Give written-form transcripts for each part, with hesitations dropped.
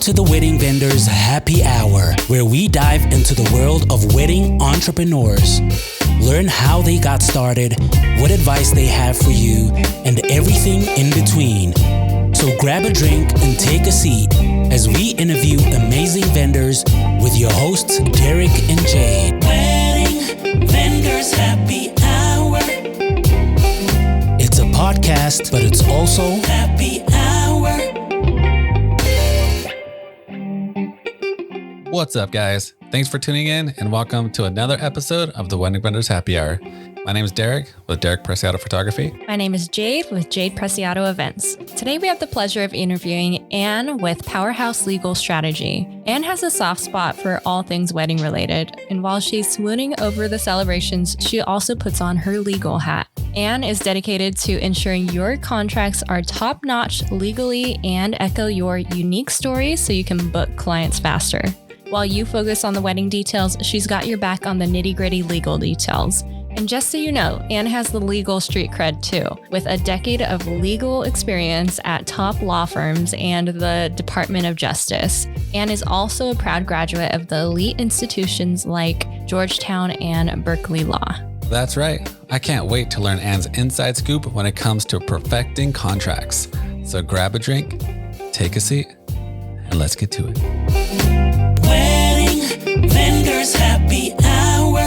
to the Wedding Vendors Happy Hour, where we dive into the world of wedding entrepreneurs. Learn how they got started, what advice they have for you, and everything in between. So grab a drink and take a seat as we interview amazing vendors with your hosts, Derek and Jade. Wedding Vendors Happy Hour. It's a podcast, but it's also happy hour. What's up, guys? Thanks for tuning in and welcome to another episode of the Wedding Vendors Happy Hour. My name is Derek with Derek Preciado Photography. My name is Jade with Jade Preciado Events. Today we have the pleasure of interviewing Anne with Powerhouse Legal Strategy. Anne has a soft spot for all things wedding related, and while she's swooning over the celebrations, she also puts on her legal hat. Anne is dedicated to ensuring your contracts are top-notch legally and echo your unique stories so you can book clients faster. While you focus on the wedding details, she's got your back on the nitty-gritty legal details. And just so you know, Anne has the legal street cred too, with a decade of legal experience at top law firms and the Department of Justice. Anne is also a proud graduate of the elite institutions like Georgetown and Berkeley Law. That's right. I can't wait to learn Anne's inside scoop when it comes to perfecting contracts. So grab a drink, take a seat, and let's get to it. Wedding Vendors Happy Hour.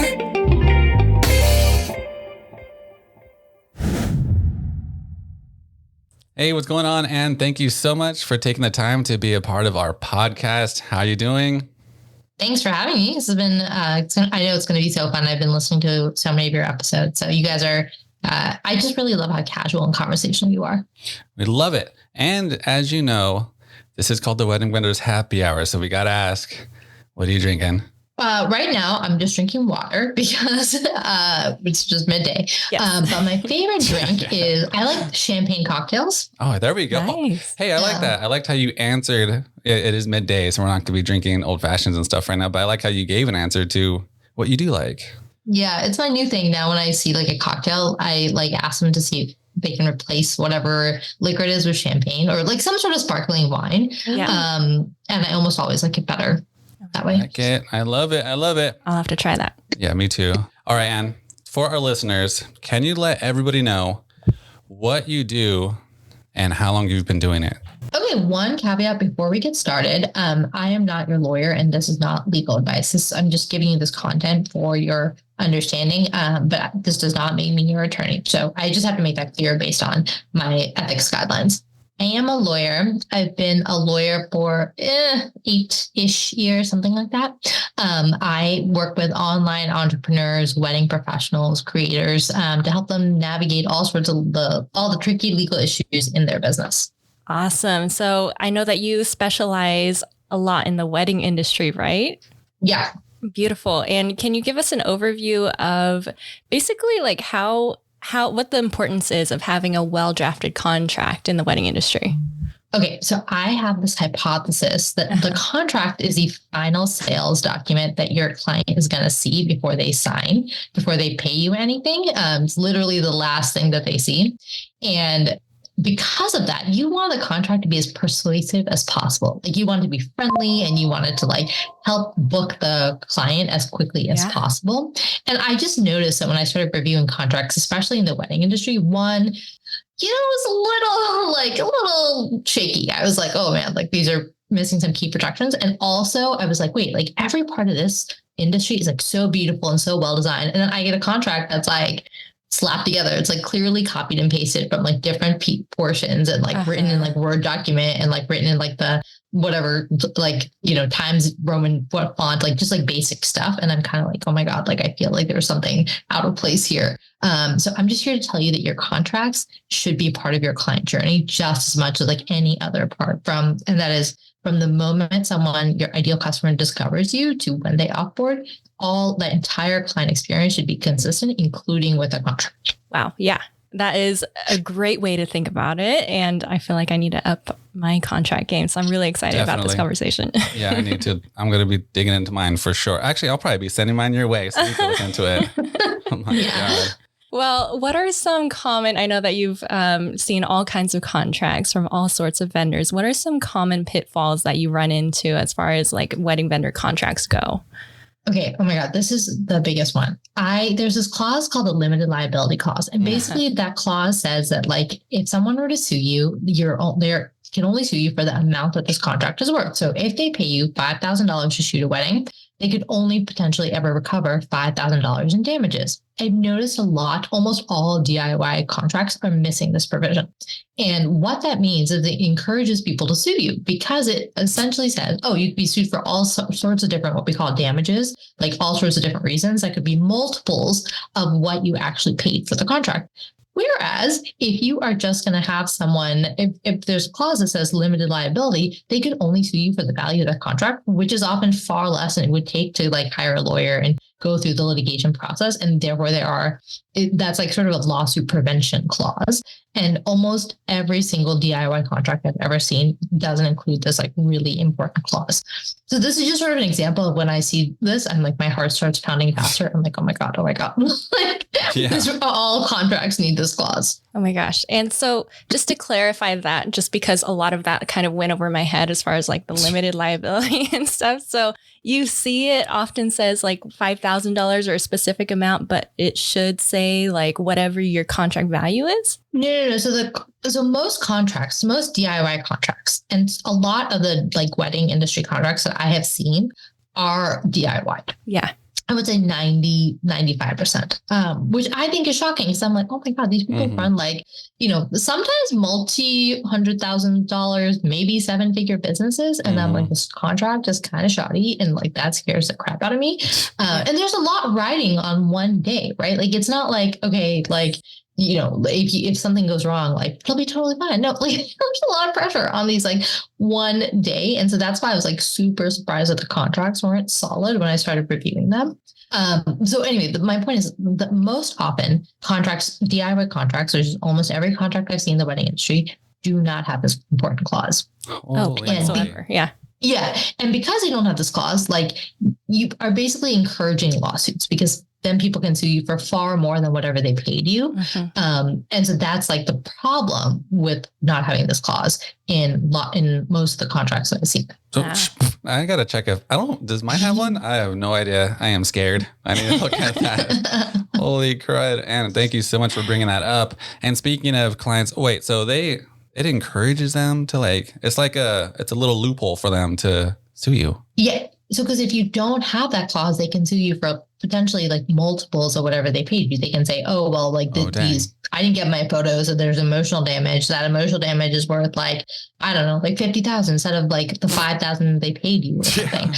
Hey, what's going on, Anne? Thank you so much for taking the time to be a part of our podcast. How are you doing? Thanks for having me. This has been, I know it's going to be so fun. I've been listening to so many of your episodes. So you guys are, I just really love how casual and conversational you are. We love it. And as you know, this is called the Wedding Vendors Happy Hour. So we got to ask, what are you drinking? Right now, I'm just drinking water because it's just midday. Yes. But my favorite drink is, I like champagne cocktails. Oh, there we go. Nice. Hey, I like that. I liked how you answered. It is midday, so we're not going to be drinking old fashions and stuff right now. But I like how you gave an answer to what you do like. Yeah, it's my new thing now. When I see like a cocktail, I like ask them to see if they can replace whatever liquor it is with champagne or like some sort of sparkling wine. Yeah. And I almost always like it better that way. I like it. I love it. I love it. I'll have to try that. Yeah, me too. All right, Anne, for our listeners, can you let everybody know what you do and how long you've been doing it? Okay, one caveat before we get started. I am not your lawyer and this is not legal advice. I'm just giving you this content for your understanding, but this does not make me your attorney. So I just have to make that clear based on my ethics guidelines. I am a lawyer. I've been a lawyer for 8-ish years, something like that. I work with online entrepreneurs, wedding professionals, creators, to help them navigate all sorts of all the tricky legal issues in their business. Awesome. So I know that you specialize a lot in the wedding industry, right? Yeah. Beautiful. And can you give us an overview of basically like what the importance is of having a well-drafted contract in the wedding industry? Okay, so I have this hypothesis that the contract is the final sales document that your client is going to see before they sign, before they pay you anything. It's literally the last thing that they see. And because of that, you want the contract to be as persuasive as possible. Like you want it to be friendly and you want it to like help book the client as quickly as possible. And I just noticed that when I started reviewing contracts, especially in the wedding industry, one, it was a little shaky. I was like, oh man, like these are missing some key protections. And also I was like, wait, like every part of this industry is like so beautiful and so well designed. And then I get a contract that's like slapped together. It's like clearly copied and pasted from like different portions and like written in like Word document and like written in like the whatever, like, Times Roman font, like just like basic stuff. And I'm kind of like, oh my God, like I feel like there's something out of place here. So I'm just here to tell you that your contracts should be part of your client journey just as much as like any other part and that is from the moment your ideal customer discovers you to when they offboard, all the entire client experience should be consistent, including with a contract. Wow. Yeah. That is a great way to think about it. And I feel like I need to up my contract game. So I'm really excited about this conversation. Yeah, I need to. I'm going to be digging into mine for sure. Actually, I'll probably be sending mine your way so you can look into it. Oh my God. Well, what are some common, I know that you've seen all kinds of contracts from all sorts of vendors. What are some common pitfalls that you run into as far as like wedding vendor contracts go? Okay. Oh my God. This is the biggest one. There's this clause called the limited liability clause. And basically that clause says that like, if someone were to sue you, they can only sue you for the amount that this contract is worth. So if they pay you $5,000 to shoot a wedding, they could only potentially ever recover $5,000 in damages. I've noticed almost all DIY contracts are missing this provision. And what that means is it encourages people to sue you because it essentially says, oh, you could be sued for all sorts of different, what we call damages, like all sorts of different reasons. That could be multiples of what you actually paid for the contract. Whereas if you are just going to have someone, if there's a clause that says limited liability, they could only sue you for the value of the contract, which is often far less than it would take to like hire a lawyer and go through the litigation process. And therefore that's like sort of a lawsuit prevention clause. And almost every single DIY contract I've ever seen doesn't include this like really important clause. So this is just sort of an example of when I see this, I'm like, my heart starts pounding faster. I'm like, oh my God. Like, all contracts need this clause. Oh my gosh. And so just to clarify that, just because a lot of that kind of went over my head as far as like the limited liability and stuff. So you see it often says like $5,000 or a specific amount, but it should say like whatever your contract value is. No. So most contracts, most DIY contracts, and a lot of the like wedding industry contracts that I have seen are DIY. Yeah. I would say 95%, which I think is shocking. So I'm like, oh my God, these people run like, sometimes $100,000, maybe 7-figure businesses. And I'm like, this contract is kind of shoddy. And like, that scares the crap out of me. And there's a lot riding on one day, right? Like, it's not like, okay, like, if something goes wrong, like it'll be totally fine. No, like there's a lot of pressure on these like one day. And so that's why I was like super surprised that the contracts weren't solid when I started reviewing them. So anyway, my point is that most often DIY contracts, which is almost every contract I've seen in the wedding industry, do not have this important clause. Whatsoever. Yeah. Yeah. And because they don't have this clause, like you are basically encouraging lawsuits because then people can sue you for far more than whatever they paid you. And so that's like the problem with not having this clause in most of the contracts that I've seen. So I got to check does mine have one? I have no idea. I am scared. I need to look at that. Holy crud. And thank you so much for bringing that up. And speaking of clients, so it encourages them to like, it's a little loophole for them to sue you. Yeah. So, because if you don't have that clause, they can sue you for potentially like multiples of whatever they paid you. They can say, oh, well, like these, I didn't get my photos, so there's emotional damage. That emotional damage is worth like, I don't know, like 50,000 instead of like the 5,000 they paid you or something.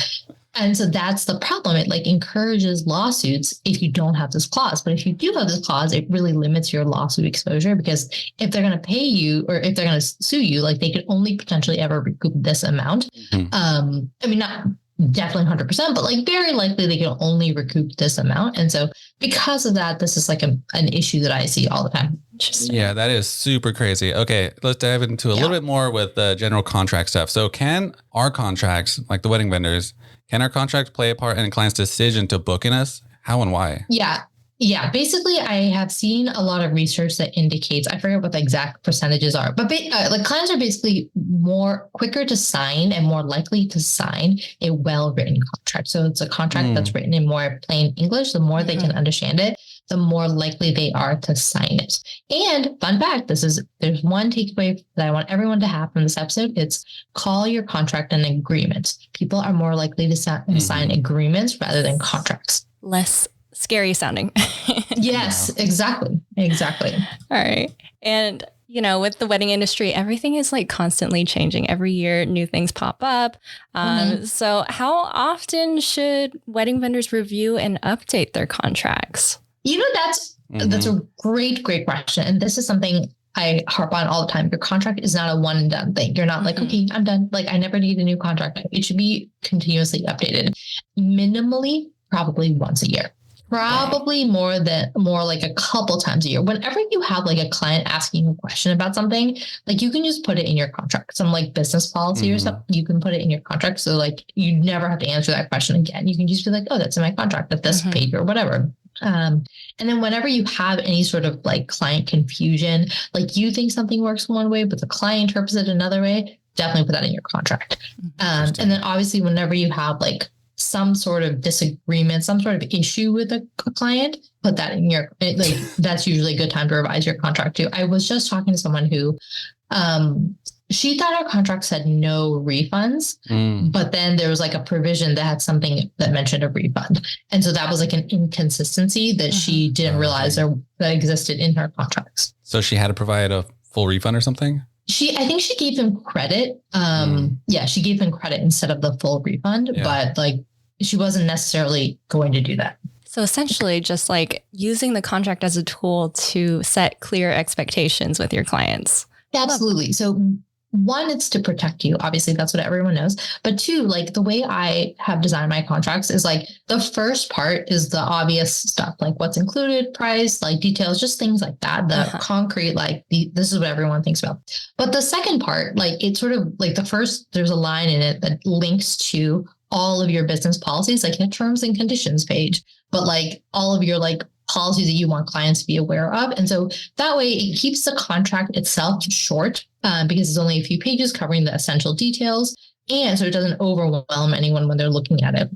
And so that's the problem. It like encourages lawsuits if you don't have this clause. But if you do have this clause, it really limits your lawsuit exposure because if they're going to pay you or if they're going to sue you, like they could only potentially ever recoup this amount. I mean, not definitely 100%, but like very likely they can only recoup this amount. And so because of that, this is like an issue that I see all the time. Yeah, that is super crazy. Okay, let's dive into a little bit more with the general contract stuff. So can our contracts, like the wedding vendors, can our contracts play a part in a client's decision to book in us? How and why? Yeah. Basically, I have seen a lot of research that indicates, I forget what the exact percentages are, but like clients are basically more quicker to sign and more likely to sign a well-written contract. So it's a contract that's written in more plain English. The more they can understand it, the more likely they are to sign it. And fun fact, there's one takeaway that I want everyone to have from this episode. It's call your contract an agreement. People are more likely to sign agreements rather than contracts. Less scary sounding. Yes, exactly. All right. And, with the wedding industry, everything is like constantly changing. Every year, new things pop up. So how often should wedding vendors review and update their contracts? That's a great question. And this is something I harp on all the time. Your contract is not a one and done thing. You're not like, okay, I'm done. Like I never need a new contract. It should be continuously updated. Minimally, probably once a year. Probably more like a couple times a year. Whenever you have like a client asking a question about something, like you can just put it in your contract. Some like business policy or something, you can put it in your contract. So like you never have to answer that question again. You can just be like, oh, that's in my contract at this page or whatever. And then whenever you have any sort of like client confusion, like you think something works one way, but the client interprets it another way, definitely put that in your contract. And then obviously whenever you have like some sort of disagreement, some sort of issue with a client, put that in your, like, that's usually a good time to revise your contract too. I was just talking to someone who, she thought our contract said no refunds, but then there was like a provision that had something that mentioned a refund. And so that was like an inconsistency that she didn't realize that existed in her contracts. So she had to provide a full refund or something? I think she gave him credit. Yeah, she gave him credit instead of the full refund, but like she wasn't necessarily going to do that. So essentially just like using the contract as a tool to set clear expectations with your clients. Absolutely. So one, it's to protect you. Obviously, that's what everyone knows. But two, like the way I have designed my contracts is like the first part is the obvious stuff, like what's included, price, like details, just things like that. The concrete, like this is what everyone thinks about. But the second part, like it's sort of like the first, there's a line in it that links to all of your business policies, like in a terms and conditions page, but like all of your like policies that you want clients to be aware of. And so that way it keeps the contract itself short because it's only a few pages covering the essential details. And so it doesn't overwhelm anyone when they're looking at it.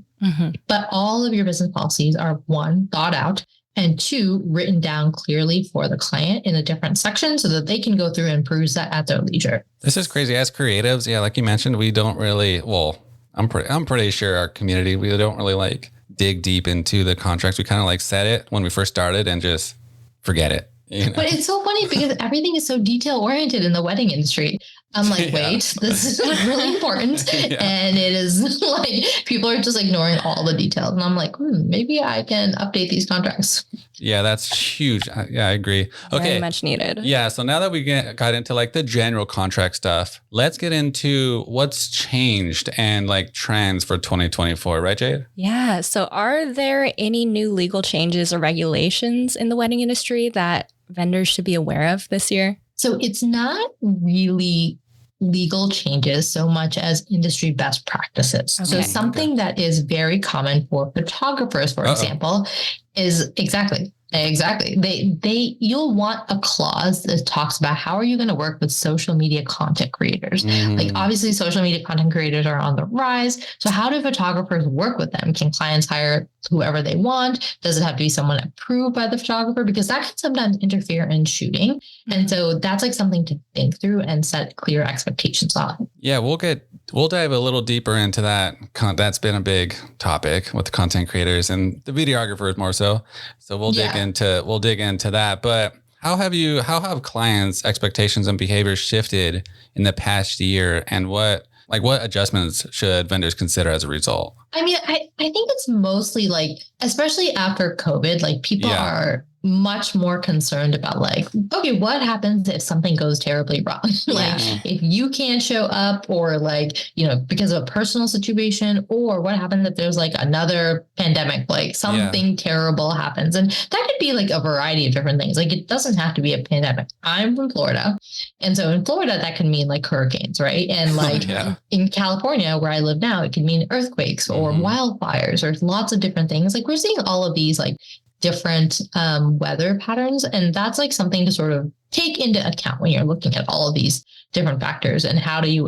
But all of your business policies are one, thought out, and two, written down clearly for the client in a different section so that they can go through and peruse that at their leisure. This is crazy. As creatives, yeah, like you mentioned, we don't really, well, I'm pretty sure our community, we don't really like dig deep into the contracts. We kind of like set it when we first started and just forget it. You know? But it's so funny because everything is so detail oriented in the wedding industry. I'm like, wait, this is really important. And it is like, people are just ignoring all the details. And I'm like, maybe I can update these contracts. Yeah, that's huge. Yeah, I agree. Okay. Very much needed. Yeah. So now that we got into like the general contract stuff, let's get into what's changed and like trends for 2024, right, Jade? Yeah. So are there any new legal changes or regulations in the wedding industry that vendors should be aware of this year? So it's not really legal changes so much as industry best practices. So something that is very common for photographers, for example, is exactly. You'll want a clause that talks about how are you going to work with social media content creators? Like obviously social media content creators are on the rise. So how do photographers work with them? Can clients hire whoever they want? Does it have to be someone approved by the photographer? Because that can sometimes interfere in shooting. And so that's like something to think through and set clear expectations on. Yeah, we'll dive a little deeper into that. That's been a big topic with the content creators and the videographers more so. So we'll dig into that. But how have clients' expectations and behaviors shifted in the past year, and what adjustments should vendors consider as a result? I mean, I think it's mostly like, especially after COVID, like people are much more concerned about like, okay, what happens if something goes terribly wrong? If you can't show up or like, because of a personal situation, or what happens if there's like another pandemic, like something terrible happens. And that could be like a variety of different things. Like it doesn't have to be a pandemic. I'm from Florida. And so in Florida, that can mean like hurricanes, right? And like in California, where I live now, it can mean earthquakes or wildfires or lots of different things. Like we're seeing all of these like different weather patterns. And that's like something to sort of take into account when you're looking at all of these different factors. And how do you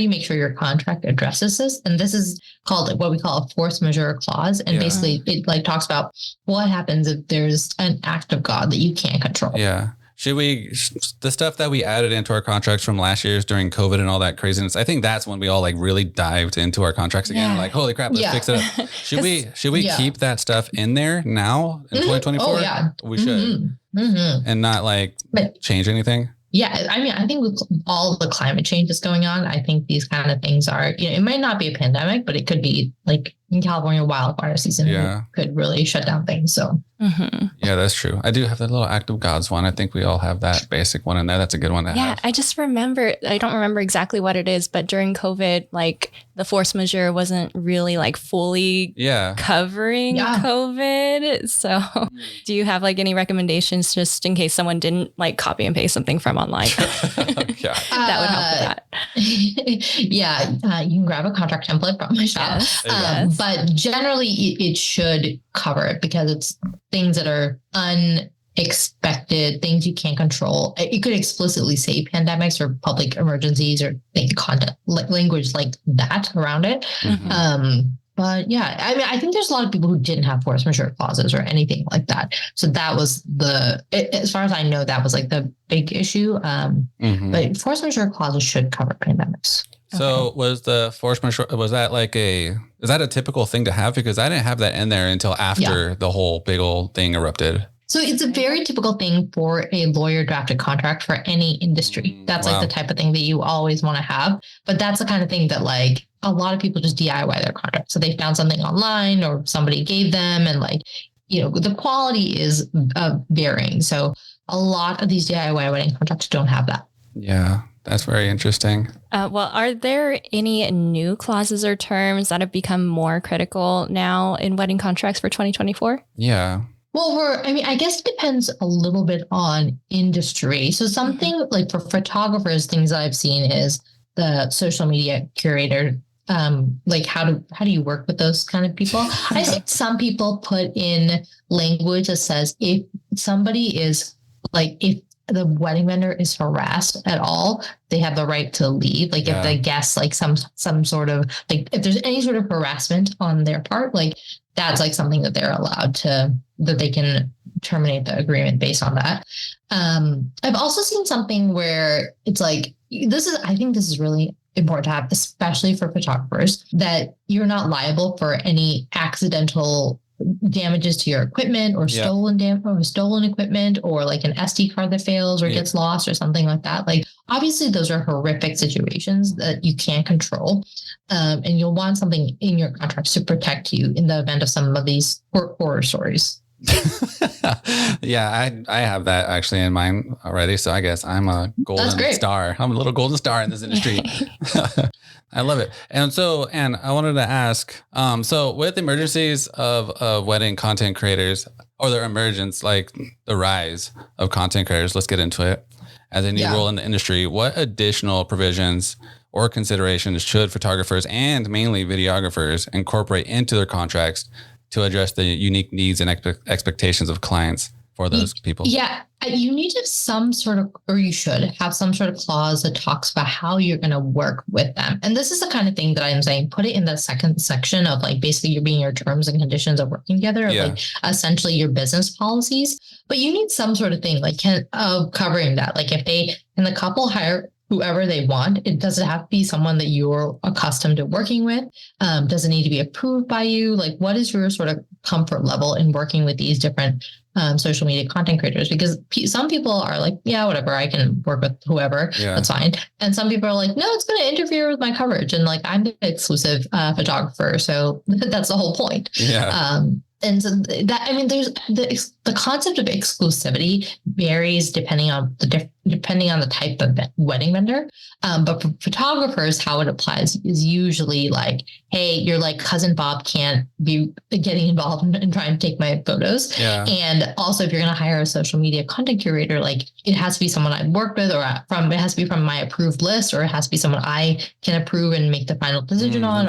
make sure your contract addresses this? And this is called what we call a force majeure clause. And basically it like talks about what happens if there's an act of God that you can't control. Yeah. The stuff that we added into our contracts from last year's during COVID and all that craziness, I think that's when we all like really dived into our contracts again. Like, holy crap, let's fix it up. Should we keep that stuff in there now in 2024? Oh, yeah. We should. And not like change anything. Yeah, I mean, I think with all the climate changes going on, I think these kind of things are, it might not be a pandemic, but it could be like in California, wildfire season could really shut down things. So, yeah, that's true. I do have that little act of God's one. I think we all have that basic one in there. That's a good one to have. Yeah, I don't remember exactly what it is, but during COVID, like the force majeure wasn't really like fully covering COVID. So do you have like any recommendations just in case someone didn't like copy and paste something from online? That would help with that. You can grab a contract template from my shop. But generally it should cover it because it's things that are unexpected, things you can't control. It could explicitly say pandemics or public emergencies or content language like that around it. But yeah, I mean, I think there's a lot of people who didn't have force majeure clauses or anything like that. So that was as far as I know, that was like the big issue. But force majeure clauses should cover pandemics. So was the force majeure, is that a typical thing to have? Because I didn't have that in there until after the whole big old thing erupted. So it's a very typical thing for a lawyer drafted contract for any industry. That's like the type of thing that you always want to have. But that's the kind of thing that like a lot of people just DIY their contract. So they found something online or somebody gave them, and like, you know, the quality is varying. So a lot of these DIY wedding contracts don't have that. Yeah, that's very interesting. Well, are there any new clauses or terms that have become more critical now in wedding contracts for 2024? Yeah. Well, I guess it depends a little bit on industry. So something like for photographers, things that I've seen is the social media curator. Like how do you work with those kind of people? I think some people put in language that says if somebody is like, if the wedding vendor is harassed at all, they have the right to leave. Like if the guests, like some sort of like, if there's any sort of harassment on their part, like that's like something that they're allowed to, that they can terminate the agreement based on that. I've also seen something where it's like, I think this is really important to have, especially for photographers, that you're not liable for any accidental damages to your equipment or stolen equipment, or like an SD card that fails or gets lost or something like that. Like obviously those are horrific situations that you can't control. And you'll want something in your contracts to protect you in the event of some of these horror stories. Yeah, I have that actually in mine already. So I guess I'm a golden star. I'm a little golden star in this industry. I love it. And so, Anne, I wanted to ask, so with emergencies of wedding content creators, or their emergence, like the rise of content creators, let's get into it, as a new role in the industry, what additional provisions or considerations should photographers and mainly videographers incorporate into their contracts to address the unique needs and expectations of clients for those people? Yeah, you need to you should have some sort of clause that talks about how you're going to work with them. And this is the kind of thing that I'm saying, put it in the second section of like basically you're being your terms and conditions of working together, like essentially your business policies. But you need some sort of thing like covering that. Like if the couple hire whoever they want, it doesn't have to be someone that you're accustomed to working with. Doesn't need to be approved by you. Like what is your sort of comfort level in working with these different social media content creators? Because some people are like, yeah, whatever, I can work with whoever, that's fine. And some people are like, no, it's going to interfere with my coverage. And like, I'm the exclusive photographer. So that's the whole point. And so that, I mean, there's the concept of exclusivity varies depending on the type of wedding vendor. But for photographers, how it applies is usually like, hey, your like cousin Bob can't be getting involved and trying to take my photos. And also if you're going to hire a social media content curator, like it has to be someone I've worked with, or it has to be from my approved list, or it has to be someone I can approve and make the final decision on,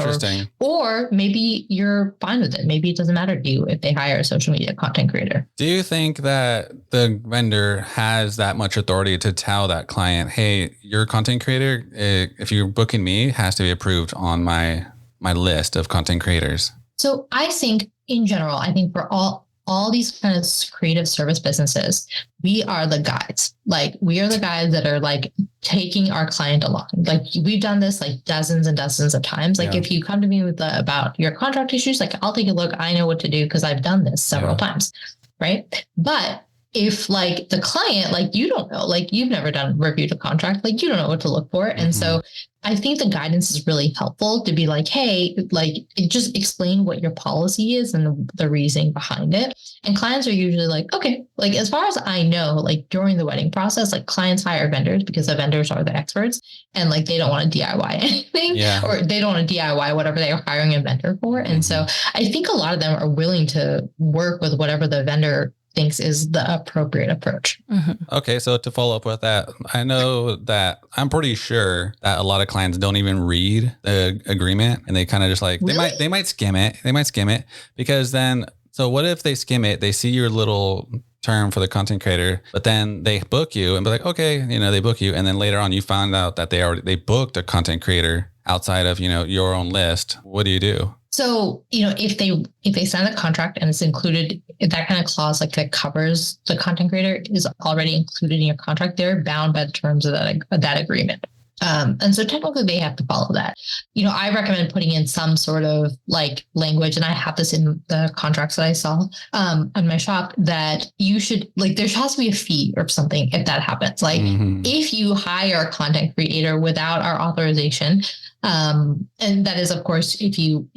or maybe you're fine with it. Maybe it doesn't matter to you if they hire a social media content creator. Do you think that the vendor has that much authority to tell that client, hey, your content creator, if you're booking me, has to be approved on my list of content creators? So I think in general, I think for all these kind of creative service businesses, we are the guides. Like we are the guys that are like taking our client along. Like we've done this like dozens and dozens of times. Like if you come to me with about your contract issues, like I'll take a look. I know what to do because I've done this several times. Right. But if like the client, like you don't know, like you've never reviewed a contract, like you don't know what to look for. And so I think the guidance is really helpful to be like, hey, like just explain what your policy is and the reasoning behind it. And clients are usually like, okay, like as far as I know, like during the wedding process, like clients hire vendors because the vendors are the experts and like they don't want to DIY anything or they don't want to DIY whatever they are hiring a vendor for. And so I think a lot of them are willing to work with whatever the vendor thinks is the appropriate approach. Okay, so to follow up with that, I know that I'm pretty sure that a lot of clients don't even read the agreement, and they kind of just like Really? they might skim it. They might skim it because then. So what if they skim it? They see your little term for the content creator, but then they book you and be like, okay, they book you, and then later on you found out that they booked a content creator outside of your own list. What do you do? So, if they sign a contract and it's included, if that kind of clause like that covers the content creator is already included in your contract, they're bound by the terms of that agreement. And so technically they have to follow that. I recommend putting in some sort of like language, and I have this in the contracts that I saw in my shop, that you should there has to be a fee or something if that happens. Like if you hire a content creator without our authorization, and that is, of course, if you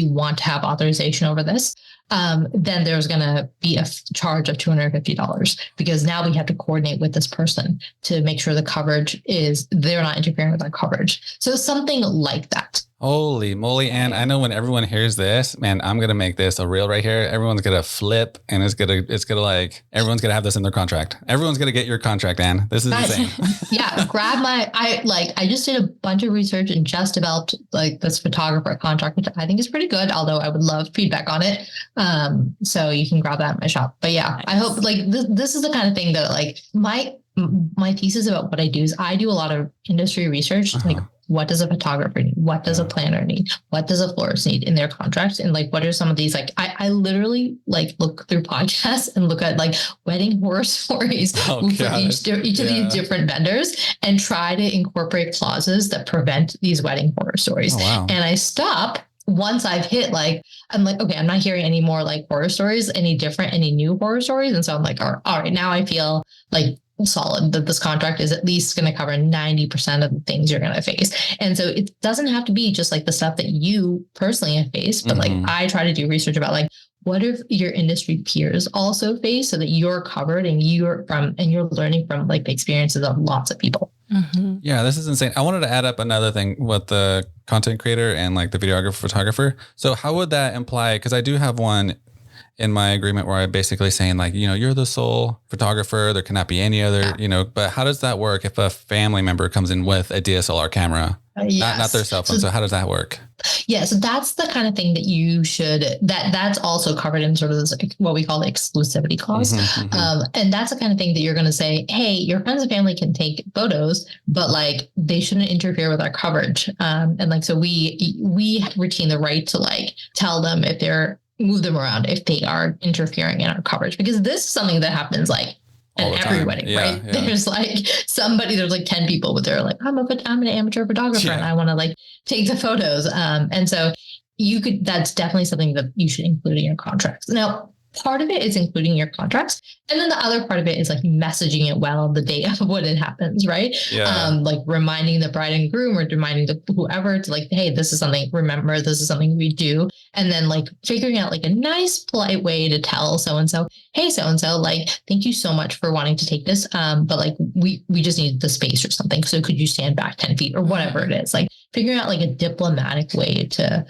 want to have authorization over this, then there's going to be a charge of $250 because now we have to coordinate with this person to make sure the coverage they're not interfering with our coverage. So something like that. Holy moly. And I know when everyone hears this, man, I'm going to make this a reel right here. Everyone's going to flip, and it's going to like, everyone's going to have this in their contract. Everyone's going to get your contract, Ann. This is insane. Yeah. I just did a bunch of research and just developed like this photographer contract, which I think is pretty good, although I would love feedback on it. So you can grab that in my shop. But yeah, nice. I hope this is the kind of thing that like my thesis about what I do is I do a lot of industry research, like what does a photographer need? What does a planner need? What does a florist need in their contracts? And like, what are some of these? Like, I literally like look through podcasts and look at like wedding horror stories for each of these different vendors and try to incorporate clauses that prevent these wedding horror stories. Oh, wow. And I stop once I've hit I'm like, okay, I'm not hearing any more like horror stories, any new horror stories. And so I'm like, all right, now I feel like solid that this contract is at least going to cover 90% of the things you're going to face. And so it doesn't have to be just like the stuff that you personally have faced, but like I try to do research about like, what if your industry peers also face so that you're covered and you're learning from like the experiences of lots of people. Yeah, this is insane. I wanted to add up another thing with the content creator and like the videographer, photographer. So how would that imply? Because I do have one in my agreement where I'm basically saying like, you're the sole photographer. There cannot be any other, but how does that work if a family member comes in with a DSLR camera, not their cell phone? So how does that work? Yeah. So that's the kind of thing that you should, that's also covered in sort of this, what we call the exclusivity clause. And that's the kind of thing that you're going to say, hey, your friends and family can take photos, but like they shouldn't interfere with our coverage. And like, so we retain the right to like tell them if move them around if they are interfering in our coverage, because this is something that happens like at every wedding, right? Yeah. There's like there's like 10 people, but they're like, I'm an amateur photographer and I want to like take the photos. And so that's definitely something that you should include in your contracts. Now, part of it is including your contracts. And then the other part of it is like messaging it well the day of when it happens, right? Yeah. Like reminding the bride and groom or reminding whoever to like, hey, this is something we do. And then like figuring out like a nice, polite way to tell so-and-so, hey, so-and-so, like, thank you so much for wanting to take this. But like, we just need the space or something. So could you stand back 10 feet or whatever it is? Like figuring out like a diplomatic way to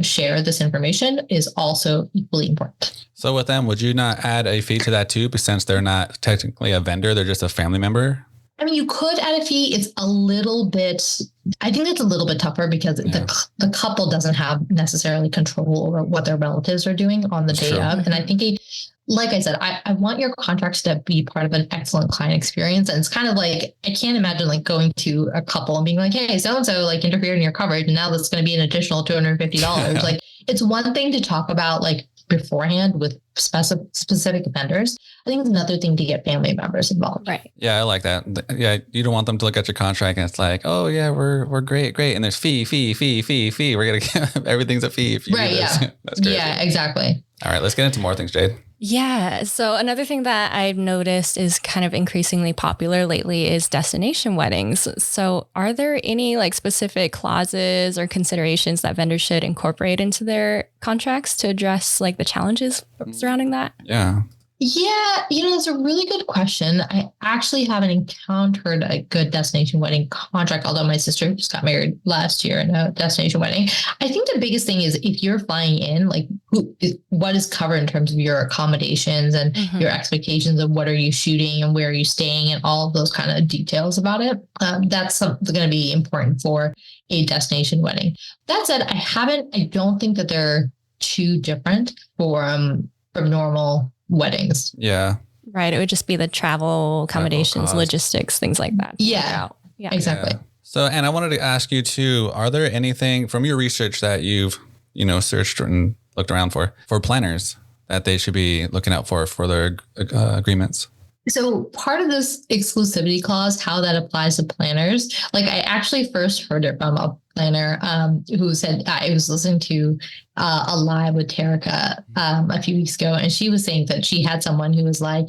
share this information is also equally important. So with them, would you not add a fee to that too, since they're not technically a vendor, they're just a family member? I mean, you could add a fee. It's a little bit, I think it's a little bit tougher because the couple doesn't have necessarily control over what their relatives are doing on the day of. And I think, like I said, I want your contracts to be part of an excellent client experience. And it's kind of like, I can't imagine like going to a couple and being like, hey, so-and-so like interfered in your coverage, and now that's going to be an additional $250. Like it's one thing to talk about like beforehand with specific vendors. I think it's another thing to get family members involved. Right. Yeah, I like that. Yeah, you don't want them to look at your contract and it's like, oh yeah, we're great. And there's fee. We're going to get everything's a fee. If you right. Yeah. That's crazy. Yeah, exactly. All right, let's get into more things, Jade. Yeah. So another thing that I've noticed is kind of increasingly popular lately is destination weddings. So are there any like specific clauses or considerations that vendors should incorporate into their contracts to address like the challenges surrounding that? Yeah. Yeah, it's a really good question. I actually haven't encountered a good destination wedding contract, although my sister just got married last year in a destination wedding. I think the biggest thing is if you're flying in, like what is covered in terms of your accommodations and your expectations of what are you shooting and where are you staying and all of those kind of details about it. That's going to be important for a destination wedding. That said, I don't think that they're too different from normal weddings. Yeah. Right. It would just be the travel, accommodations, logistics, things like that. Yeah, exactly. Yeah. So, and I wanted to ask you too, are there anything from your research that you've, searched and looked around for planners that they should be looking out for their agreements? So part of this exclusivity clause, how that applies to planners, like I actually first heard it from a planner who said, I was listening to a live with Terica a few weeks ago, and she was saying that she had someone who was like,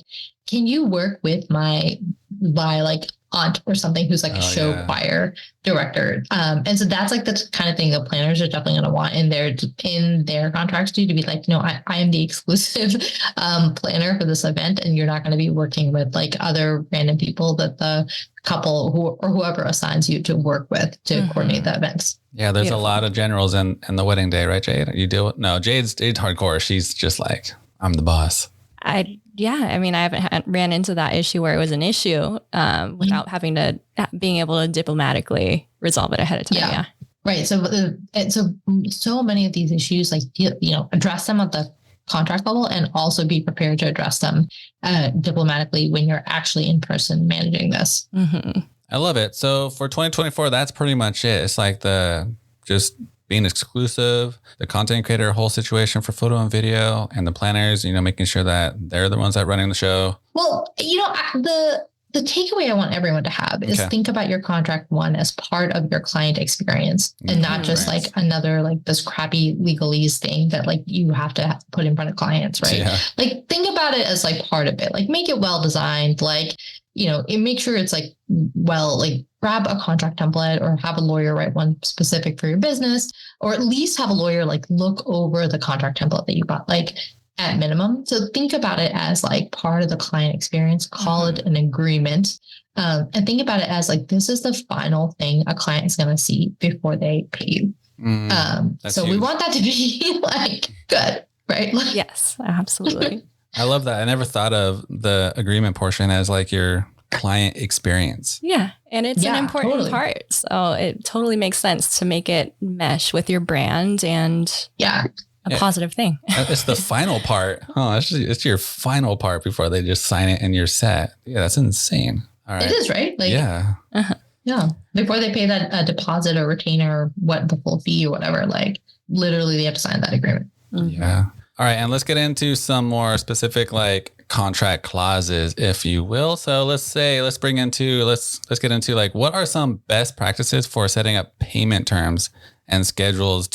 can you work with my like aunt or something who's like a show choir director. And so that's like the kind of thing that planners are definitely going to want in their contracts to be like, I am the exclusive planner for this event, and you're not going to be working with like other random people that the couple or whoever assigns you to work with to coordinate the events. Yeah, there's a lot of generals in the wedding day, right, Jade? You deal with Jade's hardcore. She's just like, I'm the boss. I haven't ran into that issue where it was an issue without having to being able to diplomatically resolve it ahead of time. Yeah. Right. So many of these issues, like, address them at the contract level and also be prepared to address them diplomatically when you're actually in person managing this. Mm-hmm. I love it. So for 2024, that's pretty much it. It's like just being exclusive, the content creator whole situation for photo and video, and the planners, making sure that they're the ones that running the show. Well, the takeaway I want everyone to have is think about your contract one as part of your client experience and not just like another, like this crappy legalese thing that like you have to put in front of clients, right? Yeah. Like think about it as like part of it, like make it well designed, like, make sure it's like, like grab a contract template or have a lawyer write one specific for your business, or at least have a lawyer like look over the contract template that you bought, like at minimum. So think about it as like part of the client experience, call it an agreement, and think about it as like, this is the final thing a client is going to see before they pay you. So huge. We want that to be like good, right? Yes, absolutely. I love that. I never thought of the agreement portion as like your client experience. Yeah. And it's an important part. So it totally makes sense to make it mesh with your brand and a positive thing. It's the final part. Oh, it's your final part before they just sign it and you're set. Yeah, that's insane. All right. It is, right? Like, yeah. Yeah. Before they pay that deposit or retainer or the full fee or whatever, like literally they have to sign that agreement. Mm-hmm. Yeah. All right. And let's get into some more specific like contract clauses, if you will. So let's get into like, what are some best practices for setting up payment terms and schedules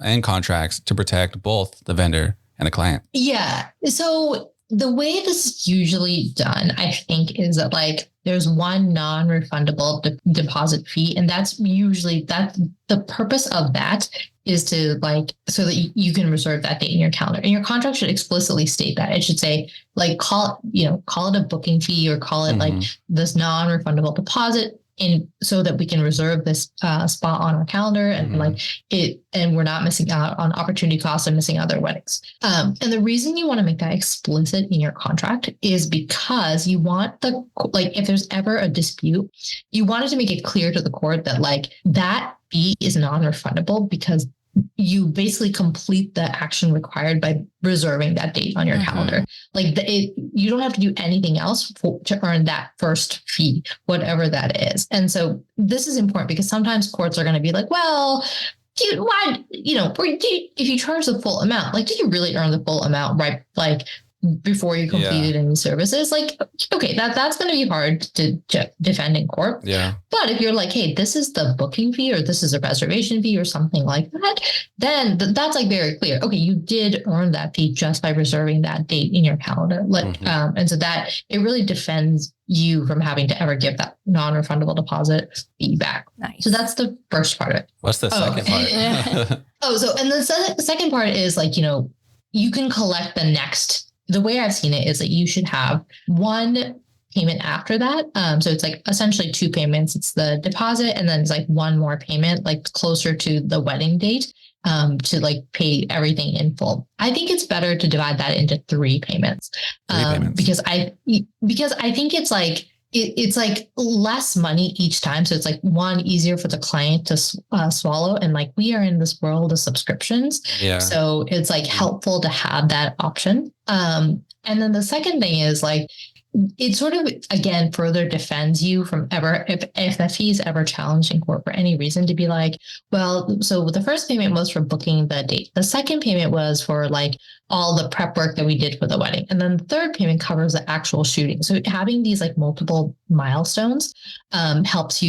and contracts to protect both the vendor and the client? Yeah. So the way this is usually done, I think, is that like there's one non-refundable deposit fee. And that's usually the purpose of that is to like, so that you can reserve that date in your calendar, and your contract should explicitly state that. It should say like, call it a booking fee or call it like this non-refundable deposit, and so that we can reserve this spot on our calendar and and we're not missing out on opportunity costs and missing other weddings. And the reason you want to make that explicit in your contract is because you want if there's ever a dispute, you wanted to make it clear to the court that like that fee is non-refundable because you basically complete the action required by reserving that date on your calendar. Like you don't have to do anything else to earn that first fee, whatever that is. And so this is important because sometimes courts are going to be like, well, dude, why, if you charge the full amount, like, did you really earn the full amount, right? Like before you completed any services? Like, okay, that's going to be hard to defend in court. Yeah. But if you're like, hey, this is the booking fee or this is a reservation fee or something like that, then that's like very clear. Okay, you did earn that fee just by reserving that date in your calendar. And so that it really defends you from having to ever give that non-refundable deposit fee back. Nice. So that's the first part of it. What's the second part? And the second part is like, you can collect the next the way I've seen it is that you should have one payment after that. So it's like essentially two payments. It's the deposit and then it's like one more payment, like closer to the wedding date, to like pay everything in full. I think it's better to divide that into three payments, because I think it's like, it's like less money each time. So it's like one, easier for the client to swallow. And like, we are in this world of subscriptions. Yeah. So it's like helpful to have that option. And then the second thing is like, it sort of, again, further defends you from if the fee is ever challenged in court for any reason to be like, well, so the first payment was for booking the date. The second payment was for like all the prep work that we did for the wedding. And then the third payment covers the actual shooting. So having these like multiple milestones helps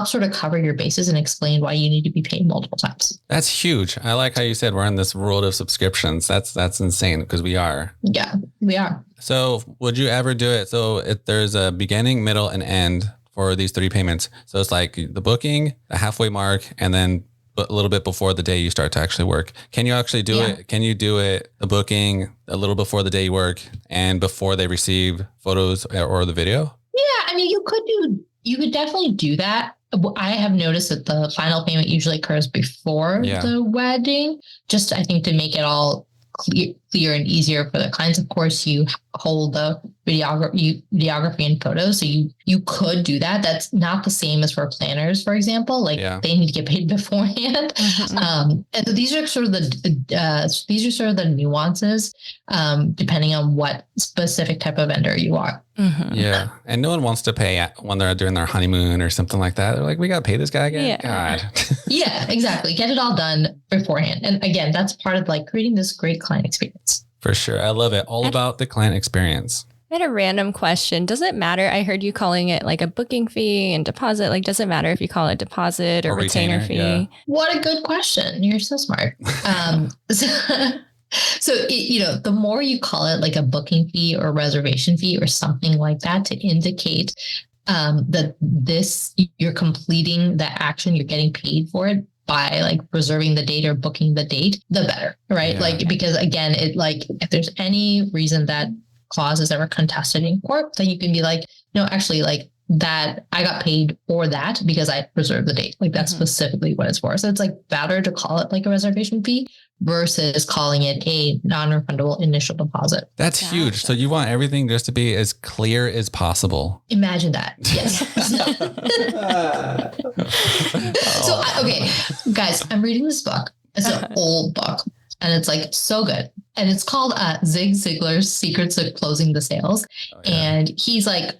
sort of cover your bases and explain why you need to be paid multiple times. That's huge. I like how you said we're in this world of subscriptions. That's insane because we are. Yeah, we are. So would you ever do it? So if there's a beginning, middle, and end for these three payments. So it's like the booking, the halfway mark, and then a little bit before the day you start to actually work. Can you actually do it? Can you do it, the booking a little before the day you work and before they receive photos or the video? Yeah, I mean, you could definitely do that. I have noticed that the final payment usually occurs before the wedding, just I think to make it all clear and easier for the clients. Of course, you hold the videography and photos, so you could do that. That's not the same as for planners, for example. Like they need to get paid beforehand. And so these are sort of the nuances, depending on what specific type of vendor you are. Yeah, and no one wants to pay when they're doing their honeymoon or something like that. They're like, we got to pay this guy again. God. Yeah, exactly. Get it all done beforehand. And again, that's part of like creating this great client experience. For sure. I love it. All about the client experience. I had a random question. Does it matter? I heard you calling it like a booking fee and deposit. Like, does it matter if you call it deposit or retainer fee? Yeah. What a good question. You're so smart. So the more you call it like a booking fee or reservation fee or something like that to indicate that you're completing the action, you're getting paid for it by like reserving the date or booking the date, the better, right? Yeah. Like, because again, if there's any reason that clause is ever contested in court, then you can be like, no, actually like that I got paid for that because I reserved the date. Like that's specifically what it's for. So it's like better to call it like a reservation fee versus calling it a non-refundable initial deposit. That's huge. So you want everything just to be as clear as possible. Imagine that. Yes. Okay, guys, I'm reading this book. It's an old book and it's like so good. And it's called Zig Ziglar's Secrets of Closing the Sales. And he's like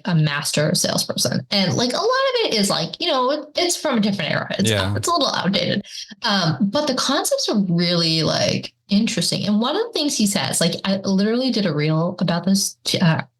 a master salesperson. And like a lot of it is like, it's from a different era. It's a little outdated. But the concepts are really like interesting. And one of the things he says, like I literally did a reel about this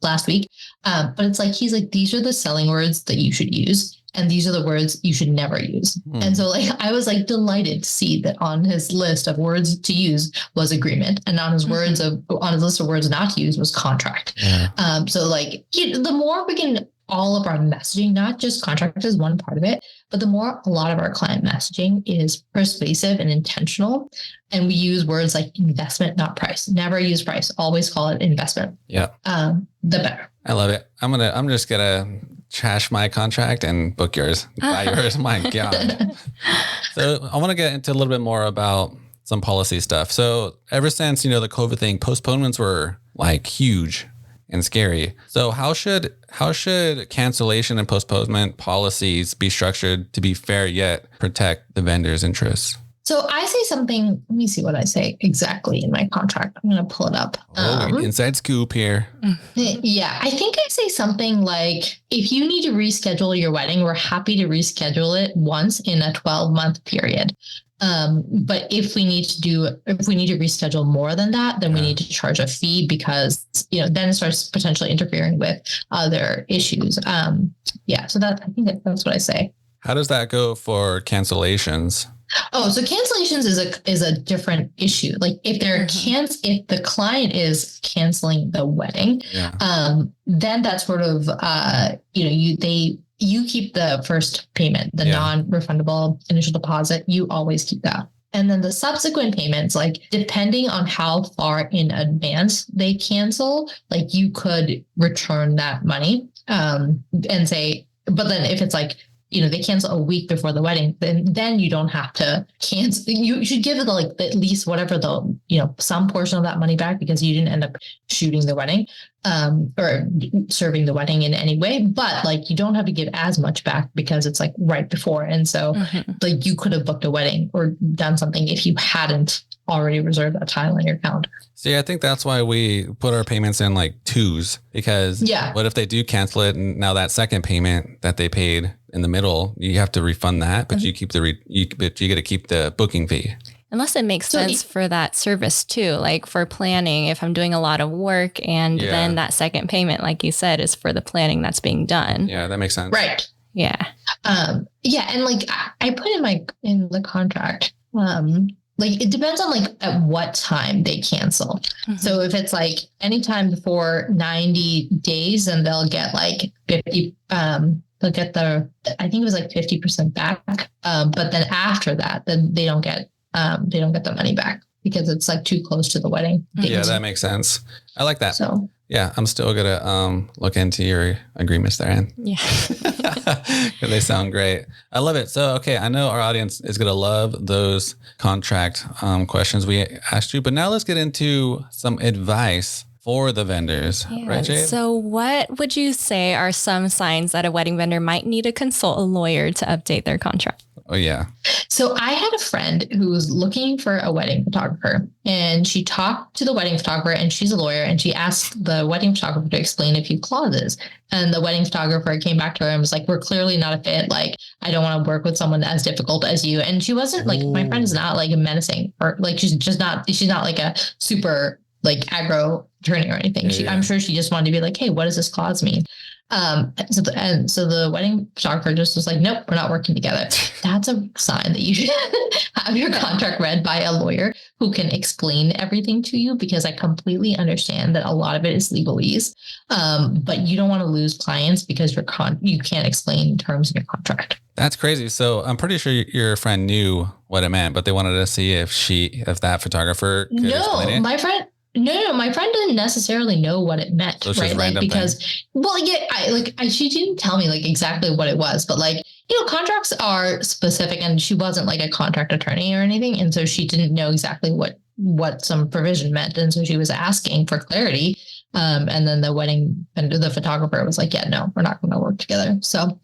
last week. But it's like, he's like, these are the selling words that you should use. And these are the words you should never use. And so like, I was like delighted to see that on his list of words to use was agreement. And on his list of words not to use was contract. Yeah. So like the more we can, all of our messaging, not just contract is one part of it, but the more a lot of our client messaging is persuasive and intentional. And we use words like investment, not price. Never use price. Always call it investment. Yeah. The better. I love it. I'm just gonna trash my contract and book yours. Buy yours. My God. So I want to get into a little bit more about some policy stuff. So ever since, the COVID thing, postponements were like huge and scary. So how should cancellation and postponement policies be structured to be fair yet protect the vendor's interests? So I say something, let me see what I say exactly in my contract. I'm going to pull it up. Inside scoop here. Yeah, I think I say something like, if you need to reschedule your wedding, we're happy to reschedule it once in a 12-month period. But if we need to reschedule more than that, then we need to charge a fee because, then it starts potentially interfering with other issues. So I think that's what I say. How does that go for cancellations? Oh, so cancellations is a different issue. Like if if the client is canceling the wedding, then that's sort of, you keep the first payment, the non-refundable initial deposit. You always keep that. And then the subsequent payments, like depending on how far in advance they cancel, like you could return that money and say, but then if it's like, they cancel a week before the wedding, then you don't have to cancel. You should give it at least whatever some portion of that money back because you didn't end up shooting the wedding or serving the wedding in any way. But like, you don't have to give as much back because it's like right before. And so like you could have booked a wedding or done something if you hadn't already reserved that time on your calendar. See, I think that's why we put our payments in like twos, because what if they do cancel it and now that second payment that they paid in the middle, you have to refund that, but you keep you get to keep the booking fee. Unless it makes sense for that service too, like for planning, if I'm doing a lot of work and then that second payment, like you said, is for the planning that's being done. Yeah, that makes sense. Right. Yeah. And like I put in the contract, like it depends on like at what time they cancel. So if it's like anytime before 90 days, then they'll get like 50, they'll get I think it was like 50% back. But then after that, then they don't get the money back because it's like too close to the wedding date. Yeah, that makes sense. I like that. So yeah, I'm still gonna look into your agreements there, Anne. Yeah. They sound great. I love it. So, okay, I know our audience is gonna love those contract questions we asked you, but now let's get into some advice for the vendors, right, Jade? So what would you say are some signs that a wedding vendor might need to consult a lawyer to update their contract? Oh, yeah. So I had a friend who was looking for a wedding photographer, and she talked to the wedding photographer, and she's a lawyer, and she asked the wedding photographer to explain a few clauses. And the wedding photographer came back to her and was like, we're clearly not a fit. Like, I don't want to work with someone as difficult as you. And she wasn't like, my friend is not like menacing, or like, she's not like a super like aggro attorney or anything. I'm sure she just wanted to be like, hey, what does this clause mean? So the wedding photographer just was like, nope, we're not working together. That's a sign that you should have your contract read by a lawyer who can explain everything to you, because I completely understand that a lot of it is legalese. But you don't want to lose clients because you can't explain terms in your contract. That's crazy. So I'm pretty sure your friend knew what it meant, but they wanted to see if that photographer could explain it. My friend didn't necessarily know what it meant, so right? Like, because, she didn't tell me like exactly what it was, but like, contracts are specific, and she wasn't like a contract attorney or anything. And so she didn't know exactly what some provision meant. And so she was asking for clarity. And then the photographer was like, yeah, no, we're not going to work together. So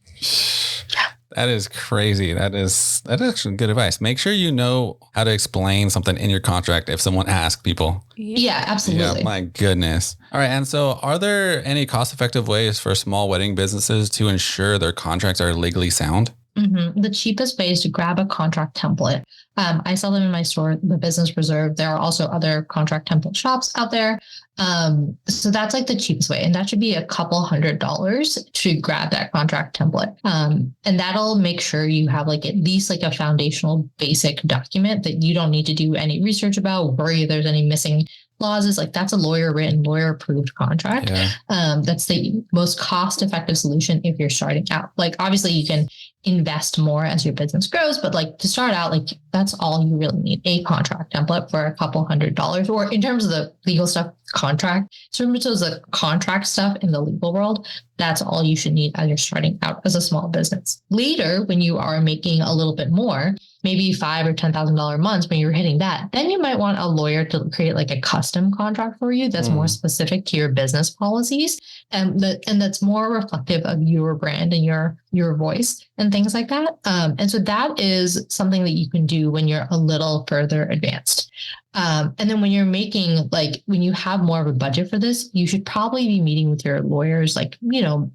that is crazy. That's actually good advice. Make sure you know how to explain something in your contract if someone asks people. Yeah, absolutely. Yeah, my goodness. All right. And so are there any cost-effective ways for small wedding businesses to ensure their contracts are legally sound? Mm-hmm. The cheapest way is to grab a contract template. I sell them in my store, the Business Reserve. There are also other contract template shops out there. So that's like the cheapest way. And that should be a couple $100 to grab that contract template. And that'll make sure you have like at least like a foundational basic document that you don't need to do any research about, worry if there's any missing clauses. Like, that's a lawyer-written, lawyer-approved contract. Yeah. That's the most cost-effective solution if you're starting out. Like, obviously you can invest more as your business grows, but like to start out, like that's all you really need, a contract template for a couple $100. Or in terms of the legal stuff, contract, in terms of the contract stuff in the legal world, that's all you should need as you're starting out as a small business. Later, when you are making a little bit more, maybe $5,000 or $10,000 months, when you're hitting that, then you might want a lawyer to create like a custom contract for you that's more specific to your business policies, and that's more reflective of your brand and your voice and things like that. And so that is something that you can do when you're a little further advanced. And then when you're making, like, when you have more of a budget for this, you should probably be meeting with your lawyers, like,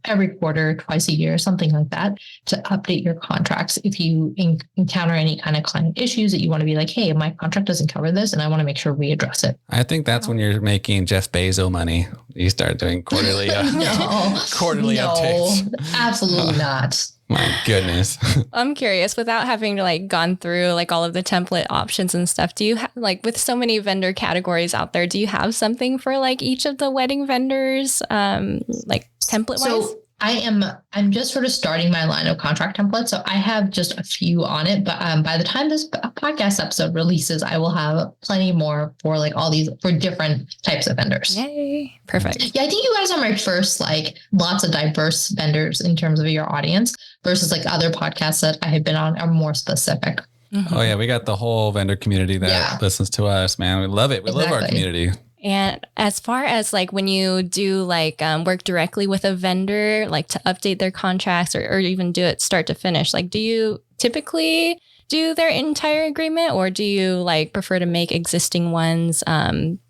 every quarter, twice a year, something like that, to update your contracts. If you encounter any kind of client issues that you want to be like, hey, my contract doesn't cover this, and I want to make sure we address it. I think that's when you're making Jeff Bezos money. You start doing quarterly, updates. Absolutely not. My goodness. I'm curious, without having to like gone through like all of the template options and stuff, do you have, like, with so many vendor categories out there, do you have something for like each of the wedding vendors, like template wise? I'm just sort of starting my line of contract templates. So I have just a few on it, but by the time this podcast episode releases, I will have plenty more for like all these for different types of vendors. Yay. Perfect. Yeah. I think you guys are my first, like lots of diverse vendors in terms of your audience versus like other podcasts that I have been on are more specific. Mm-hmm. Oh yeah. We got the whole vendor community that listens to us, man. We love it. We love our community. And as far as like when you do like work directly with a vendor, like to update their contracts or even do it start to finish, like do you typically do their entire agreement or do you like prefer to make existing ones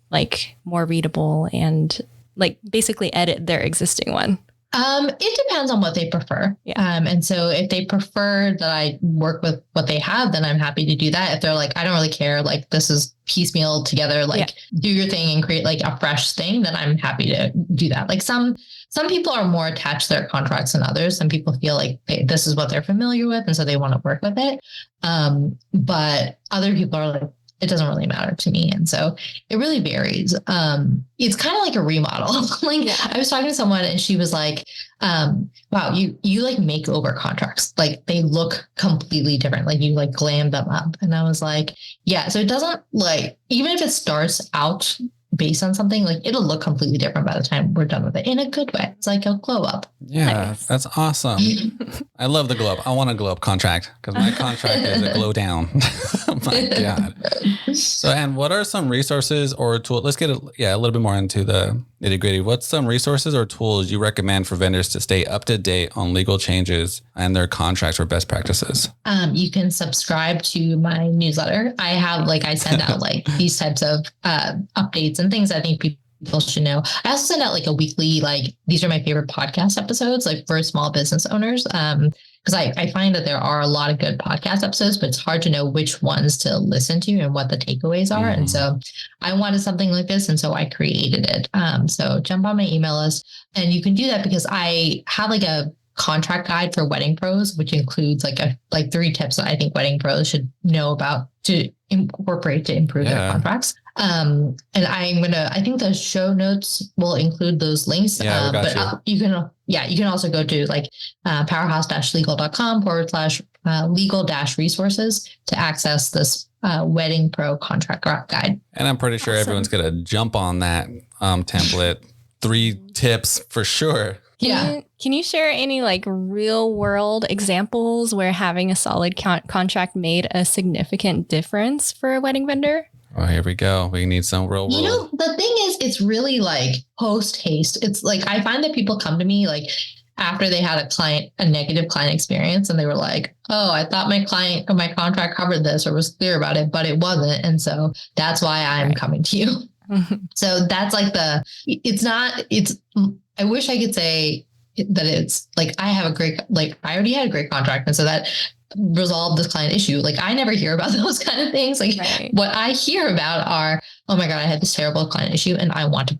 like more readable and like basically edit their existing one? It depends on what they prefer. Yeah. And so if they prefer that I work with what they have, then I'm happy to do that. If they're like, I don't really care, like this is piecemeal together, like do your thing and create like a fresh thing, then I'm happy to do that. Like some people are more attached to their contracts than others. Some people feel like this is what they're familiar with. And so they want to work with it. But other people are like, it doesn't really matter to me. And so it really varies. It's kind of like a remodel. I was talking to someone and she was like, wow, you like make over contracts. Like they look completely different. Like you like glam them up. And I was like, yeah. So it doesn't like, even if it starts out based on something, like it'll look completely different by the time we're done with it in a good way. It's like a glow up. Yeah, nice. That's awesome. I love the glow up. I want a glow up contract because my contract is a glow down. My God. So, and what are some resources or tools? Let's get a little bit more into the nitty gritty. What's some resources or tools you recommend for vendors to stay up to date on legal changes and their contracts or best practices? You can subscribe to my newsletter. I send out like these types of updates and things I think people should know. I also send out like a weekly, like these are my favorite podcast episodes, like for small business owners. Because I find that there are a lot of good podcast episodes, but it's hard to know which ones to listen to and what the takeaways are. And so I wanted something like this. And so I created it. So jump on my email list and you can do that because I have like a contract guide for wedding pros, which includes like 3 tips that I think wedding pros should know about to incorporate to improve their contracts. And I think the show notes will include those links. You can also go to like powerhouse-legal.com/legal-resources to access this wedding pro contract guide. And I'm pretty sure everyone's going to jump on that template. 3 tips for sure. Can you share any like real world examples where having a solid contract made a significant difference for a wedding vendor? Oh, here we go. We need some real world. You know, the thing is, it's really like post haste. It's like, I find that people come to me like after they had a negative client experience and they were like, oh, I thought my contract covered this or was clear about it, but it wasn't. And so that's why I'm coming to you. So that's like I wish I could say that it's like, I already had a great contract. And so that resolved this client issue. Like I never hear about those kind of things. Like what I hear about are, oh my God, I had this terrible client issue and I want to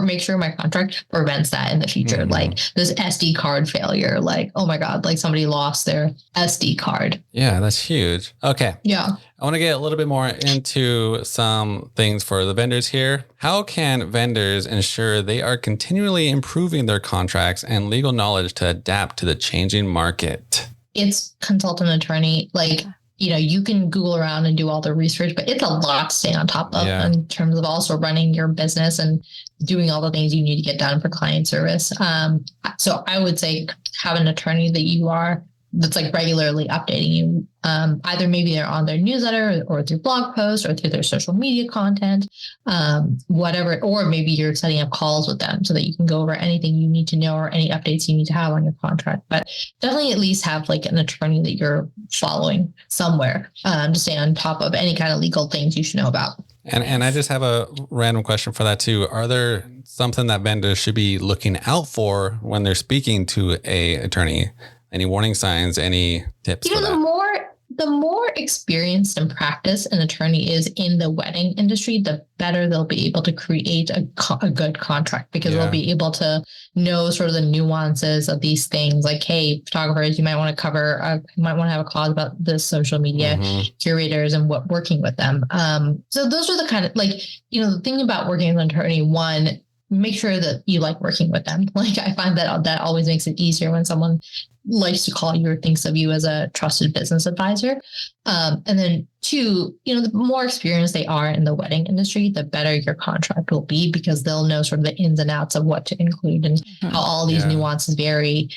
make sure my contract prevents that in the future. Like this SD card failure, like, oh my God, like somebody lost their SD card. Yeah, that's huge. Okay. Yeah. I want to get a little bit more into some things for the vendors here. How can vendors ensure they are continually improving their contracts and legal knowledge to adapt to the changing market? It's consult an attorney. Like, you can Google around and do all the research, but it's a lot to stay on top of in terms of also running your business and doing all the things you need to get done for client service. So I would say have an attorney that's like regularly updating you. Either maybe they're on their newsletter or through blog posts or through their social media content, whatever, or maybe you're setting up calls with them so that you can go over anything you need to know or any updates you need to have on your contract. But definitely at least have like an attorney that you're following somewhere to stay on top of any kind of legal things you should know about. And I just have a random question for that too. Are there something that vendors should be looking out for when they're speaking to a attorney? Any warning signs, any tips for that? The more experienced and practiced an attorney is in the wedding industry, the better they'll be able to create a good contract because they'll be able to know sort of the nuances of these things. Like, hey, photographers, you might want to have a clause about the social media curators and working with them. So those are the kind of the thing about working with an attorney. One, make sure that you like working with them. Like I find that always makes it easier when someone likes to call you or thinks of you as a trusted business advisor. And then 2, the more experienced they are in the wedding industry, the better your contract will be, because they'll know sort of the ins and outs of what to include and how all these nuances vary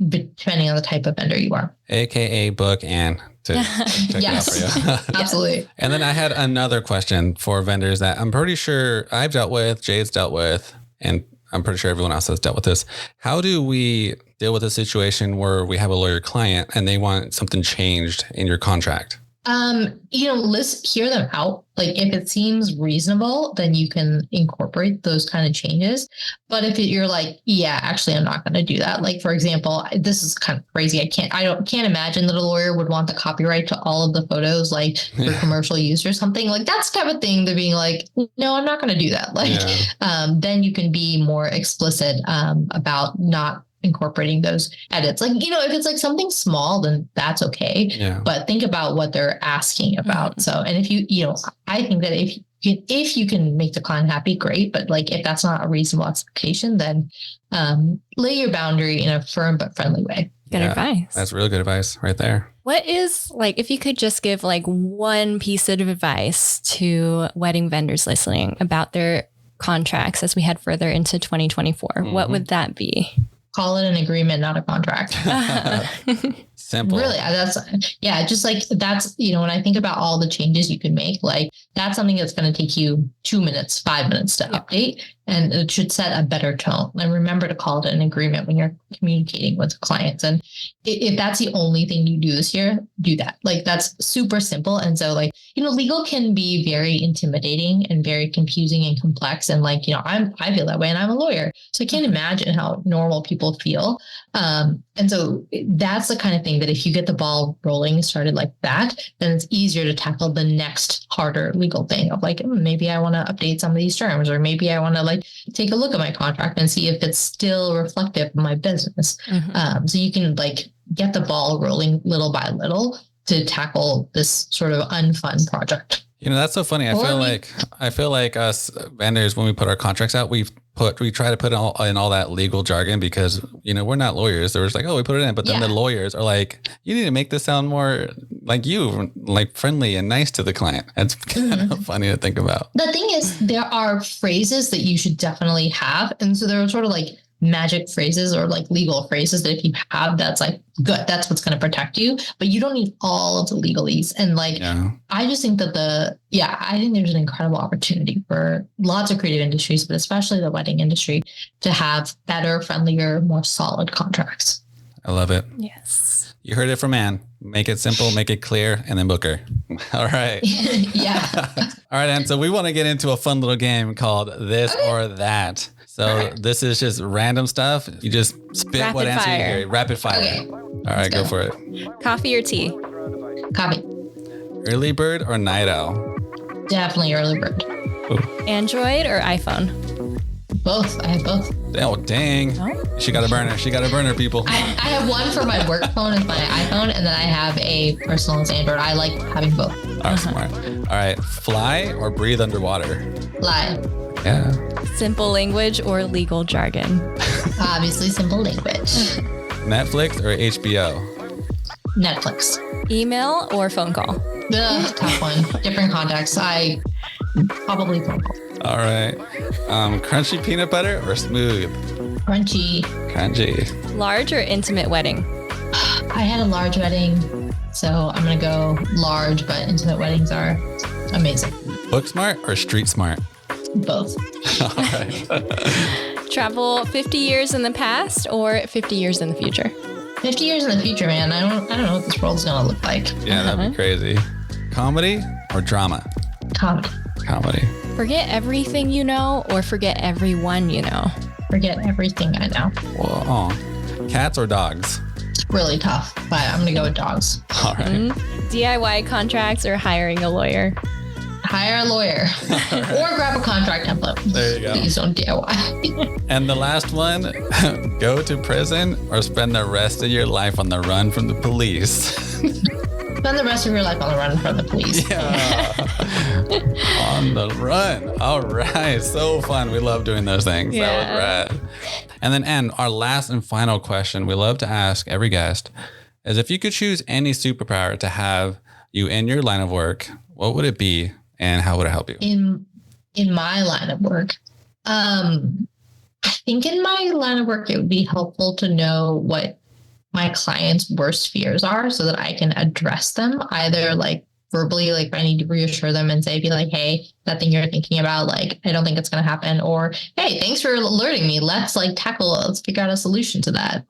depending on the type of vendor you are. AKA book and to check it out for you. Absolutely. And then I had another question for vendors that I'm pretty sure I've dealt with, Jade's dealt with, and I'm pretty sure everyone else has dealt with this. How do we deal with a situation where we have a lawyer client and they want something changed in your contract? Let's hear them out. Like if it seems reasonable, then you can incorporate those kind of changes. But if you're like, yeah, actually, I'm not going to do that. Like, for example, this is kind of crazy. I can't imagine that a lawyer would want the copyright to all of the photos, like for commercial use or something. Like that's the type of thing to being like, no, I'm not going to do that. Like, then you can be more explicit, about not incorporating those edits. Like, if it's like something small, then that's okay. Yeah. But think about what they're asking about. So, and if I think that if you can make the client happy, great. But like, if that's not a reasonable expectation, then lay your boundary in a firm but friendly way. Good advice. That's really good advice right there. What is if you could just give like one piece of advice to wedding vendors listening about their contracts as we head further into 2024, what would that be? Call it an agreement, not a contract. Simple. Really, just like that's, when I think about all the changes you can make, like that's something that's going to take you 2 minutes, 5 minutes to update, and it should set a better tone. And remember to call it an agreement when you're communicating with clients. And if that's the only thing you do this year, do that. Like that's super simple. And so legal can be very intimidating and very confusing and complex. And I feel that way and I'm a lawyer. So I can't imagine how normal people feel. And so that's the kind of thing that if you get the ball rolling started like that, then it's easier to tackle the next harder legal thing of like, maybe I want to update some of these terms, or maybe I want to take a look at my contract and see if it's still reflective of my business. So you can get the ball rolling little by little to tackle this sort of unfun project. That's so funny. I feel like us vendors, when we put our contracts out, we try to put in all that legal jargon because, we're not lawyers. They're just like, oh, we put it in. But then the lawyers are like, you need to make this sound more like you, like friendly and nice to the client. It's kind of funny to think about. The thing is, there are phrases that you should definitely have. And so they're sort of like magic phrases or legal phrases that if you have, that's good. That's what's going to protect you. But you don't need all of the legalese. And I just think that I think there's an incredible opportunity for lots of creative industries, but especially the wedding industry, to have better, friendlier, more solid contracts. I love it. Yes. You heard it from Anne. Make it simple, make it clear, and then book her. All right. Yeah. All right, Anne. So we want to get into a fun little game called This or That. So this is just random stuff. You just spit what answer you hear. Rapid fire. Okay. All right, go for it. Coffee or tea? Coffee. Early bird or night owl? Definitely early bird. Ooh. Android or iPhone? Both. I have both. Oh, dang. Oh. She got a burner, people. I have one for my work phone as my iPhone, and then I have a personal as Android. I like having both. Oh, smart. All right. Fly or breathe underwater? Fly. Yeah. Simple language or legal jargon? Obviously, simple language. Netflix or HBO? Netflix. Email or phone call? Tough one. Different contexts. I probably phone call. All right. Crunchy peanut butter or smooth? Crunchy. Crunchy. Large or intimate wedding? I had a large wedding, so I'm going to go large, but intimate weddings are amazing. Book smart or street smart? Both. All right. Travel 50 years in the past or 50 years in the future? 50 years in the future, man. I don't know what this world's going to look like. Yeah, that'd be crazy. Comedy or drama? Comedy. Forget everything you know or forget everyone you know? Forget everything I know. Whoa. Cats or dogs? It's really tough, but I'm going to go with dogs. All right. DIY contracts or hiring a lawyer? Hire a lawyer or grab a contract template. There you go. Please don't DIY. And the last one, go to prison or spend the rest of your life on the run from the police. spend the rest of your life on the run from the police. Yeah. On the run. All right. So fun. We love doing those things. Yeah. That was rad. And then, Anne, our last and final question we love to ask every guest is if you could choose any superpower to have you in your line of work, what would it be and how would it help you? In my line of work, I think in my line of work, it would be helpful to know what my clients' worst fears are so that I can address them either like verbally, like I need to reassure them and say, be like, hey, that thing you're thinking about, like, I don't think it's going to happen. Or, hey, thanks for alerting me. Let's figure out a solution to that.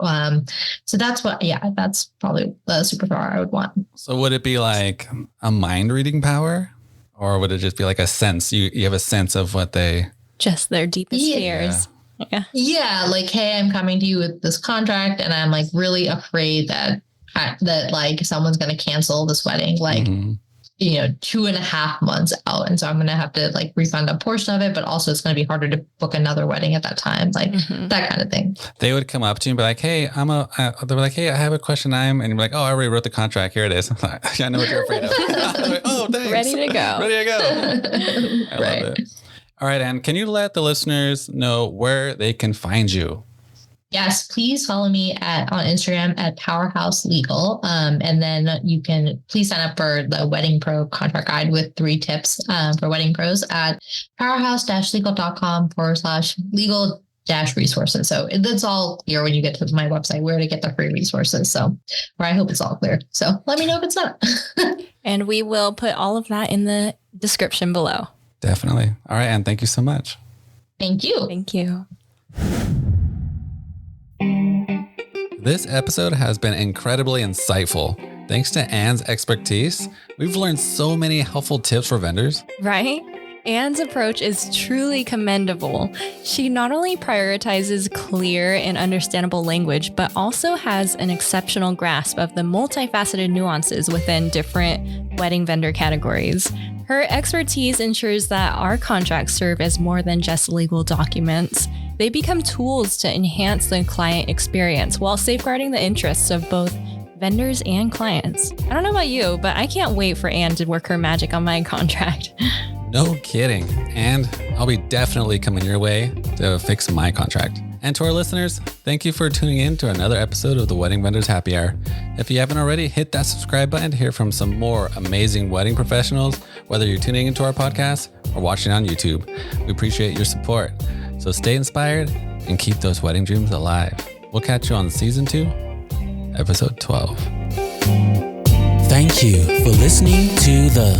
So that's that's probably the superpower I would want. So would it be like a mind reading power or would it just be like a sense? You have a sense of what they... Just their deepest fears. Yeah. Like, hey, I'm coming to you with this contract and I'm like really afraid that like someone's going to cancel this wedding, like, 2.5 months out. And so I'm going to have to like refund a portion of it, but also it's going to be harder to book another wedding at that time. Like that kind of thing. They would come up to you and be like, hey, they're like, hey, I have a question. And you're like, oh, I already wrote the contract. Here it is. I know what you're afraid of. Like, oh, thanks. Ready to go. I love it. All right, Anne, can you let the listeners know where they can find you? Yes, please follow me on Instagram at Powerhouse Legal. And then you can please sign up for the Wedding Pro contract guide with 3 tips for wedding pros at powerhouse-legal.com/legal-resources. So it's all clear when you get to my website where to get the free resources. So, or I hope it's all clear. So let me know if it's not. And we will put all of that in the description below. Definitely. All right, Anne, thank you so much. Thank you. Thank you. This episode has been incredibly insightful. Thanks to Anne's expertise, we've learned so many helpful tips for vendors. Right? Anne's approach is truly commendable. She not only prioritizes clear and understandable language, but also has an exceptional grasp of the multifaceted nuances within different wedding vendor categories. Her expertise ensures that our contracts serve as more than just legal documents. They become tools to enhance the client experience while safeguarding the interests of both vendors and clients. I don't know about you, but I can't wait for Anne to work her magic on my contract. No kidding. And I'll be definitely coming your way to fix my contract. And to our listeners, thank you for tuning in to another episode of the Wedding Vendors Happy Hour. If you haven't already, hit that subscribe button to hear from some more amazing wedding professionals, whether you're tuning into our podcast or watching on YouTube. We appreciate your support. So stay inspired and keep those wedding dreams alive. We'll catch you on season 2, episode 12. Thank you for listening to the